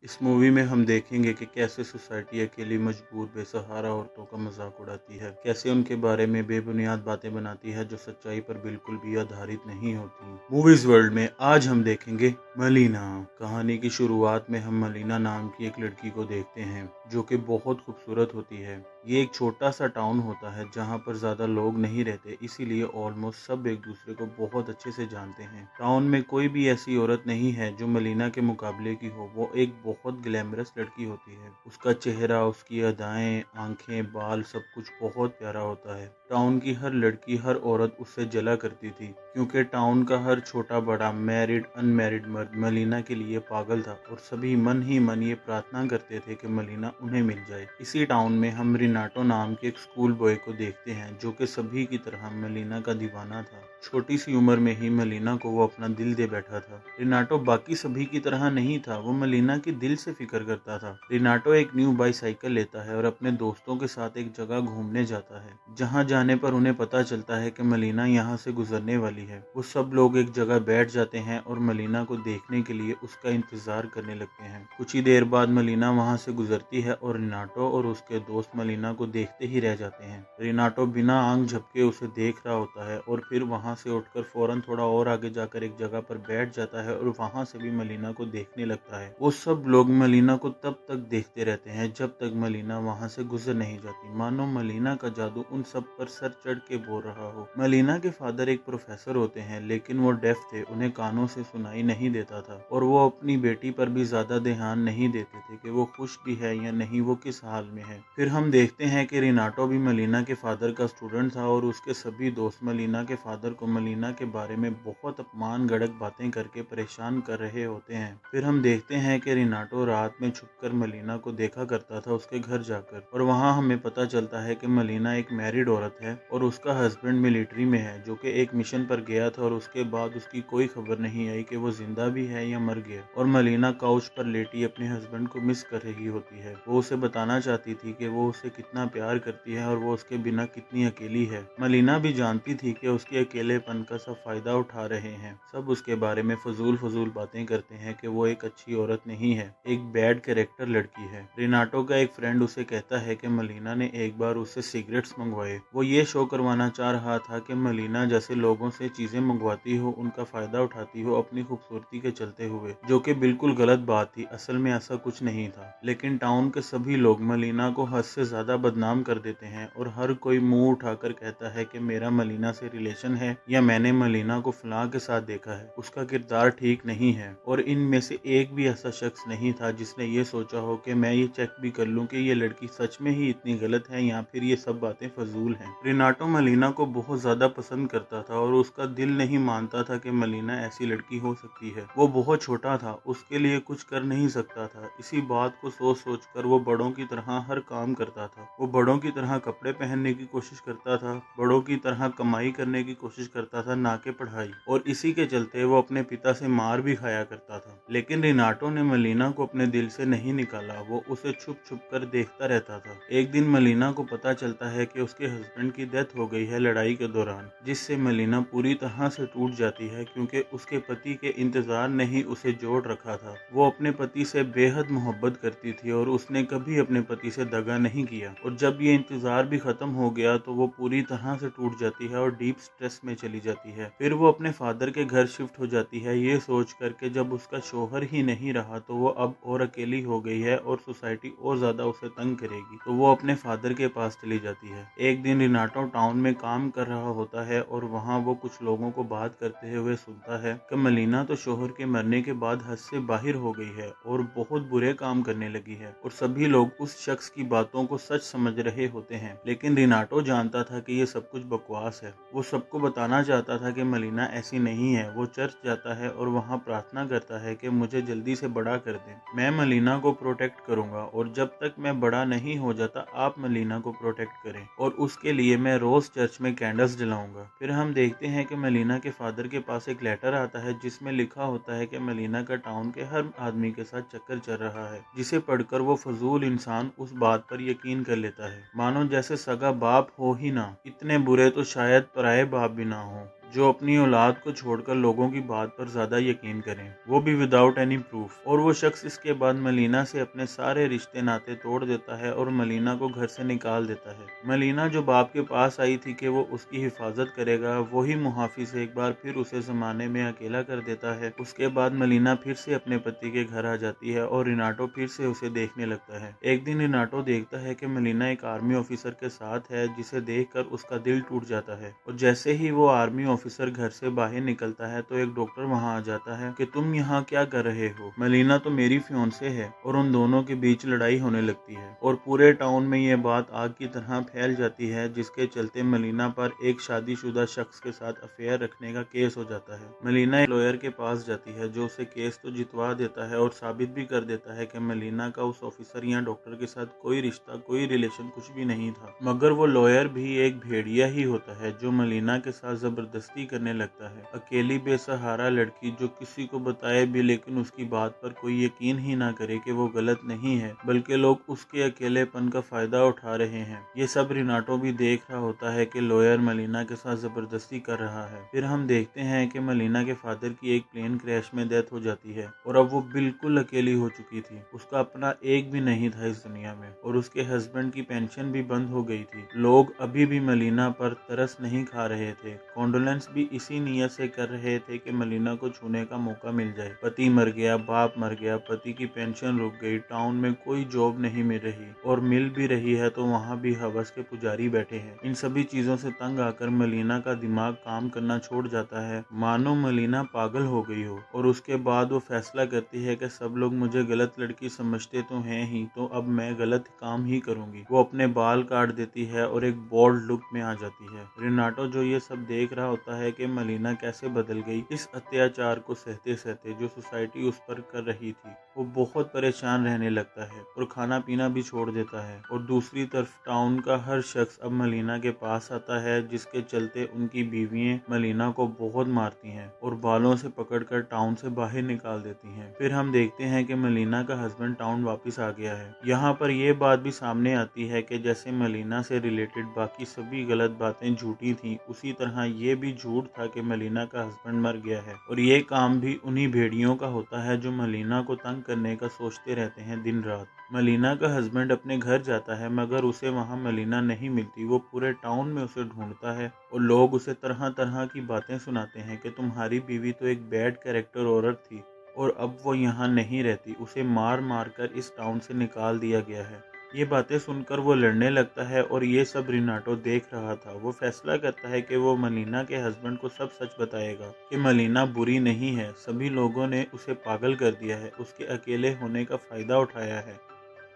इस मूवी में हम देखेंगे कि कैसे सोसाइटी अकेली मजबूर बेसहारा औरतों का मजाक उड़ाती है, कैसे उनके बारे में बेबुनियाद बातें बनाती है जो सच्चाई पर बिल्कुल भी आधारित नहीं होती। मूवीज वर्ल्ड में आज हम देखेंगे मलीना। कहानी की शुरुआत में हम मलीना नाम की एक लड़की को देखते हैं जो कि बहुत खूबसूरत होती है। ये एक छोटा सा टाउन होता है जहाँ पर ज्यादा लोग नहीं रहते, इसीलिए ऑलमोस्ट सब एक दूसरे को बहुत अच्छे से जानते हैं। टाउन में कोई भी ऐसी औरत नहीं है जो मलीना के मुकाबले की हो। वो एक बहुत ग्लैमरस लड़की होती है। उसका चेहरा, उसकी अदाएं, आंखें, बाल सब कुछ बहुत प्यारा होता है। टाउन की हर लड़की, हर औरत उससे जला करती थी क्योंकि टाउन का हर छोटा बड़ा, मैरिड अनमैरिड मर्द मलीना के लिए पागल था और सभी मन ही मन ये प्रार्थना करते थे कि मलीना उन्हें मिल जाए। इसी टाउन में हम रिनाटो नाम के एक स्कूल बॉय को देखते हैं जो कि सभी की तरह मलीना का दीवाना था। छोटी सी उम्र में ही मलीना को वो अपना दिल दे बैठा था। रिनाटो बाकी सभी की तरह नहीं था, वो मलीना की दिल से फिक्र करता था। रिनाटो एक न्यू बाईसाइकिल लेता है और अपने दोस्तों के साथ एक जगह घूमने जाता है। जहाँ जाने पर उन्हें पता चलता है कि मलीना यहाँ से गुजरने वाली है। वो सब लोग एक जगह बैठ जाते हैं और मलीना को देखने के लिए उसका इंतजार करने लगते हैं। कुछ ही देर बाद मलीना वहाँ से गुजरती है और रिनाटो और उसके दोस्त मलीना को देखते ही रह जाते हैं। रिनाटो बिना आंख झपके उसे देख रहा होता है और फिर वहाँ से उठकर फौरन थोड़ा और आगे जाकर एक जगह पर बैठ जाता है और वहाँ से भी मलीना को देखने लगता है। वो सब लोग मलीना को तब तक देखते रहते हैं जब तक मलीना वहाँ से गुजर नहीं जाती, मानो मलीना का जादू उन सब पर सर चढ़ के बोल रहा हो। मलीना के फादर एक प्रोफेसर होते हैं लेकिन वो डेफ थे, उन्हें कानों से सुनाई नहीं देता था और वो अपनी बेटी पर भी ज्यादा ध्यान नहीं देते थे कि वो खुश भी है या नहीं, वो किस हाल में है। फिर हम देखते हैं कि रिनाटो भी मलीना के फादर का स्टूडेंट था और उसके सभी दोस्त मलीना के फादर को मलीना के बारे में बहुत अपमानजनक बातें करके परेशान कर रहे होते हैं। फिर हम देखते हैं कि रिनाटो रात में छुपकर मलीना को देखा करता था उसके घर जाकर, और वहाँ हमें पता चलता है कि मलीना एक मैरिड औरत है और उसका हस्बैंड मिलिट्री में है जो कि एक मिशन पर गया था और उसके बाद उसकी कोई खबर नहीं आई कि वो जिंदा भी है या मर गया। और मलीना काउच पर लेटी अपने हस्बैंड को मिस कर रही होती है। वो उसे बताना चाहती थी कि वो उसे कितना प्यार करती है और वो उसके बिना कितनी अकेली है। मलीना भी जानती थी कि उसके अकेलेपन का सब फायदा उठा रहे हैं। सब उसके बारे में फजूल बातें करते हैं कि वो एक अच्छी औरत नहीं है, एक बैड कैरेक्टर लड़की है। रिनाटो का एक फ्रेंड उसे कहता है कि मलीना ने एक बार उससे सिगरेट्स मंगवाए। वो ये शो करवाना चाह रहा था कि मलीना जैसे लोगों से चीजें मंगवाती हो, उनका फायदा उठाती हो अपनी खूबसूरती के चलते हुए, जो कि बिल्कुल गलत बात थी। असल में ऐसा कुछ नहीं था, लेकिन टाउन के सभी लोग मलीना को हद से ज्यादा बदनाम कर देते हैं और हर कोई मुंह उठाकर कहता है कि मेरा मलीना से रिलेशन है या मैंने मलीना को फलां के साथ देखा है, उसका किरदार ठीक नहीं है। और इनमें से एक भी ऐसा शख्स नहीं था जिसने ये सोचा हो कि मैं ये चेक भी कर लूं कि ये लड़की सच में ही इतनी गलत है या फिर ये सब बातें फजूल हैं। रिनाटो मलीना को बहुत ज्यादा पसंद करता था और उसका दिल नहीं मानता था कि मलीना ऐसी लड़की हो सकती है। वो बहुत छोटा था, उसके लिए कुछ कर नहीं सकता था। इसी बात को सोच सोच कर वो बड़ों की तरह हर काम करता था। वो बड़ों की तरह कपड़े पहनने की कोशिश करता था, बड़ों की तरह कमाई करने की कोशिश करता था, ना कि पढ़ाई। और इसी के चलते वो अपने पिता से मार भी खाया करता था। लेकिन रिनाटो ने मलीना को अपने दिल से नहीं निकाला, वो उसे छुप छुप कर देखता रहता था। एक दिन मलीना को पता चलता है कि उसके हस्बैंड की डेथ हो गई है लड़ाई के दौरान, जिससे मलीना पूरी तरह से टूट जाती है क्योंकि उसके पति के इंतजार ने ही उसे जोड़ रखा था। वो अपने पति से बेहद मोहब्बत करती थी और उसने कभी अपने पति से दगा नहीं किया। और जब ये इंतजार भी खत्म हो गया तो वो पूरी तरह से टूट जाती है और डीप स्ट्रेस में चली जाती है। फिर वो अपने फादर के घर शिफ्ट हो जाती है, ये सोच कर के जब उसका शोहर ही नहीं रहा तो वो अब और अकेली हो गई है और सोसाइटी और ज्यादा उसे तंग करेगी, तो वो अपने फादर के पास चली जाती है। एक दिन रिनाटो टाउन में काम कर रहा होता है और वहाँ वो कुछ लोगों को बात करते हुए सुनता है कि मलीना तो शोहर के मरने के बाद हद से बाहर हो गई है और बहुत बुरे काम करने लगी है, और सभी लोग उस शख्स की बातों को सच समझ रहे होते हैं। लेकिन रिनाटो जानता था कि ये सब कुछ बकवास है। वो सबको बताना चाहता था कि मलीना ऐसी नहीं है। वो चर्च जाता है और वहाँ प्रार्थना करता है कि मुझे जल्दी से बड़ा कर दें, मैं मलीना को प्रोटेक्ट करूंगा और जब तक मैं बड़ा नहीं हो जाता आप मलीना को प्रोटेक्ट करें, और उसके लिए मैं रोज चर्च में कैंडल्स जलाऊंगा। फिर हम देखते हैं कि मलीना के फादर के पास एक लेटर आता है जिसमें लिखा होता है कि मलीना का टाउन के हर आदमी के साथ चक्कर चल रहा है, जिसे पढ़कर वो फजूल इंसान उस बात पर यकीन कर लेता है, मानो जैसे सगा बाप हो ही ना, इतने बुरे तो शायद पराये बाप भी ना हो। जो अपनी औलाद को छोड़कर लोगों की बात पर ज्यादा यकीन करें, वो भी विदाउट एनी प्रूफ। और वो शख्स इसके बाद मलीना से अपने सारे रिश्ते नाते तोड़ देता है और मलीना को घर से निकाल देता है। मलीना जो बाप के पास आई थी कि वो उसकी हिफाजत करेगा, वही मुहाफिज एक बार फिर उसे जमाने में अकेला कर देता है। उसके बाद मलीना फिर से अपने पति के घर आ जाती है और रिनाटो फिर से उसे देखने लगता है। एक दिन रिनाटो देखता है कि मलीना एक आर्मी ऑफिसर के साथ है, जिसे देखकर उसका दिल टूट जाता है। और जैसे ही वो आर्मी ऑफिसर घर से बाहर निकलता है तो एक डॉक्टर वहां आ जाता है कि तुम यहाँ क्या कर रहे हो, मलीना तो मेरी फियोंसे है। और उन दोनों के बीच लड़ाई होने लगती है और पूरे टाउन में ये बात आग की तरह फैल जाती है, जिसके चलते मलीना पर एक शादीशुदा शख्स के साथ अफेयर रखने का केस हो जाता है। मलीना एक लॉयर के पास जाती है जो उसे केस तो जितवा देता है और साबित भी कर देता है कि मलीना का उस ऑफिसर या डॉक्टर के साथ कोई रिश्ता, कोई रिलेशन कुछ भी नहीं था। मगर वो लॉयर भी एक भेड़िया ही होता है जो मलीना के साथ जबरदस्ती करने लगता है। अकेली बेसहारा लड़की जो किसी को बताए भी लेकिन उसकी बात पर कोई यकीन ही ना करे कि वो गलत नहीं है, बल्कि लोग उसके अकेलेपन का फायदा उठा रहे हैं। ये सब रिनाटो भी देख रहा होता है कि लॉयर मलीना के साथ जबरदस्ती कर रहा है। फिर हम देखते हैं कि मलीना के फादर की एक प्लेन क्रैश में डेथ हो जाती है और अब वो बिल्कुल अकेली हो चुकी थी। उसका अपना एक भी नहीं था इस दुनिया में और उसके हस्बैंड की पेंशन भी बंद हो गई थी। लोग अभी भी मलीना पर तरस नहीं खा रहे थे। कॉन्डोलेंस भी इसी नीयत से कर रहे थे कि मलीना को छूने का मौका मिल जाए। पति मर गया, बाप मर गया, पति की पेंशन रुक गई, टाउन में कोई जॉब नहीं मिल रही और मिल भी रही है तो वहाँ भी हवस के पुजारी बैठे हैं। इन सभी चीजों से तंग आकर मलीना का दिमाग काम करना छोड़ जाता है, मानो मलीना पागल हो गई हो। और उसके बाद वो फैसला करती है कि सब लोग मुझे गलत लड़की समझते तो हैं ही, तो अब मैं गलत काम ही करूंगी। वो अपने बाल काट देती है और एक बोल्ड लुक में आ जाती है। रिनाटो जो ये सब देख रहा होता है कि मलीना कैसे बदल गई इस अत्याचार को सहते सहते जो सोसाइटी उस पर कर रही थी, वो बहुत परेशान रहने लगता है और खाना पीना भी छोड़ देता है। और दूसरी तरफ टाउन का हर शख्स अब मलीना के पास आता है, जिसके चलते उनकी बीवियां मलीना को बहुत मारती हैं और बालों से पकड़कर टाउन से बाहर निकाल देती हैं। फिर हम देखते हैं कि मलीना का हस्बैंड टाउन वापस आ गया है। यहाँ पर यह बात भी सामने आती है कि जैसे मलीना से रिलेटेड बाकी सभी गलत बातें झूठी थी, उसी तरह ये भी झूठ था कि मलीना का हस्बैंड मर गया है। और ये काम भी उन्हीं भेड़ियों का होता है जो मलीना को तंग करने का सोचते रहते हैं दिन रात। मलीना का हस्बैंड अपने घर जाता है मगर उसे वहाँ मलीना नहीं मिलती। वो पूरे टाउन में उसे ढूंढता है और लोग उसे तरह तरह की बातें सुनाते हैं कि तुम्हारी बीवी तो एक बैड कैरेक्टर औरत थी और अब वो यहाँ नहीं रहती, उसे मार मार कर इस टाउन से निकाल दिया गया है। ये बातें सुनकर वो लड़ने लगता है और ये सब रिनाटो देख रहा था। वो फैसला करता है कि वो मलीना के हस्बैंड को सब सच बताएगा कि मलीना बुरी नहीं है, सभी लोगों ने उसे पागल कर दिया है, उसके अकेले होने का फायदा उठाया है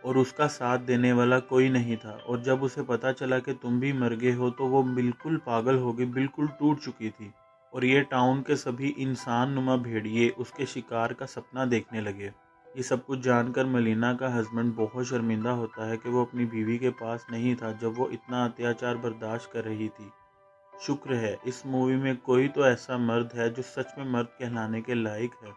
और उसका साथ देने वाला कोई नहीं था। और जब उसे पता चला कि तुम भी मर गए हो तो वो बिल्कुल पागल हो गई, बिल्कुल टूट चुकी थी। और ये टाउन के सभी इंसान नुमा भेड़िए उसके शिकार का सपना देखने लगे। ये सब कुछ जानकर मलीना का हस्बैंड बहुत शर्मिंदा होता है कि वो अपनी बीवी के पास नहीं था जब वो इतना अत्याचार बर्दाश्त कर रही थी। शुक्र है इस मूवी में कोई तो ऐसा मर्द है जो सच में मर्द कहलाने के लायक है।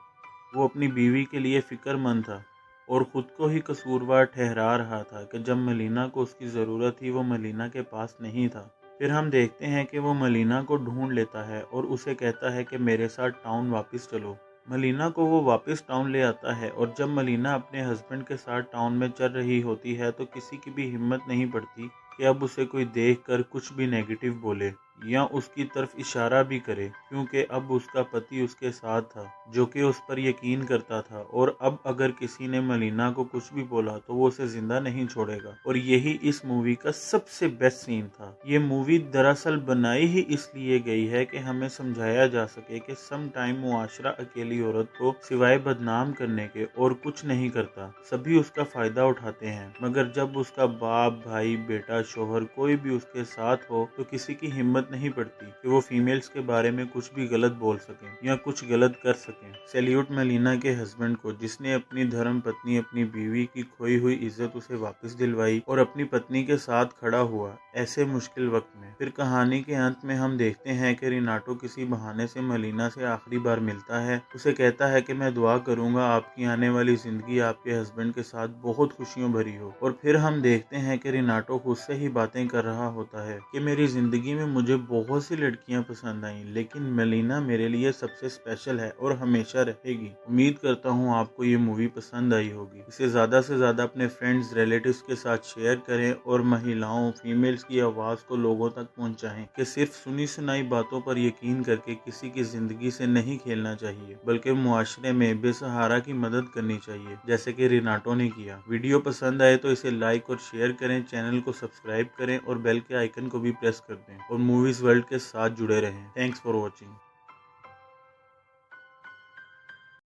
वो अपनी बीवी के लिए फिक्रमंद था और खुद को ही कसूरवार ठहरा रहा था कि जब मलीना को उसकी ज़रूरत थी वो मलीना के पास नहीं था। फिर हम देखते हैं कि वो मलीना को ढूंढ लेता है और उसे कहता है कि मेरे साथ टाउन वापस चलो। मलीना को वो वापस टाउन ले आता है और जब मलीना अपने हस्बैंड के साथ टाउन में चल रही होती है तो किसी की भी हिम्मत नहीं पड़ती कि अब उसे कोई देखकर कुछ भी नेगेटिव बोले या उसकी तरफ इशारा भी करे, क्योंकि अब उसका पति उसके साथ था जो कि उस पर यकीन करता था। और अब अगर किसी ने मलीना को कुछ भी बोला तो वो उसे जिंदा नहीं छोड़ेगा। और यही इस मूवी का सबसे बेस्ट सीन था। ये मूवी दरअसल बनाई ही इसलिए गई है कि हमें समझाया जा सके कि सम टाइम मुआशरा अकेली औरत को सिवाय बदनाम करने के और कुछ नहीं करता, सभी उसका फायदा उठाते हैं। मगर जब उसका बाप, भाई, बेटा, शोहर कोई भी उसके साथ हो तो किसी की हिम्मत नहीं पड़ती कि वो फीमेल्स के बारे में कुछ भी गलत बोल सकें या कुछ गलत कर सकें। सैल्यूट मलीना के हस्बैंड को जिसने अपनी धर्म पत्नी, अपनी बीवी की खोई हुई इज्जत उसे वापस दिलवाई और अपनी पत्नी के साथ खड़ा हुआ ऐसे मुश्किल वक्त में। फिर कहानी के अंत में हम देखते हैं कि रिनाटो किसी बहाने से मलीना से आखिरी बार मिलता है। उसे कहता है कि मैं दुआ करूंगा आपकी आने वाली जिंदगी आपके हस्बैंड के साथ बहुत खुशियों भरी हो। और फिर हम देखते हैं कि रिनाटो खुद से ही बातें कर रहा होता है कि मेरी जिंदगी में मुझे बहुत सी लड़कियां पसंद आई, लेकिन मेलिना मेरे लिए सबसे स्पेशल है और हमेशा रहेगी। उम्मीद करता हूँ आपको ये मूवी पसंद आई होगी। इसे ज़्यादा से ज़्यादा अपने फ्रेंड्स, रिलेटिव्स के साथ शेयर करें और महिलाओं, फीमेल्स की आवाज़ को लोगों तक पहुँचाएं कि सिर्फ सुनी सुनाई बातों पर यकीन करके किसी की ज़िंदगी से नहीं खेलना चाहिए, बल्कि मुआशरे में बेसहारा की मदद करनी चाहिए, जैसे कि रिनाटो ने किया। वीडियो पसंद आए तो इसे लाइक और शेयर करें, चैनल को सब्सक्राइब करें और बेल के आइकन को भी प्रेस कर दें और मूवीज वर्ल्ड के साथ जुड़े रहें। Thanks for watching.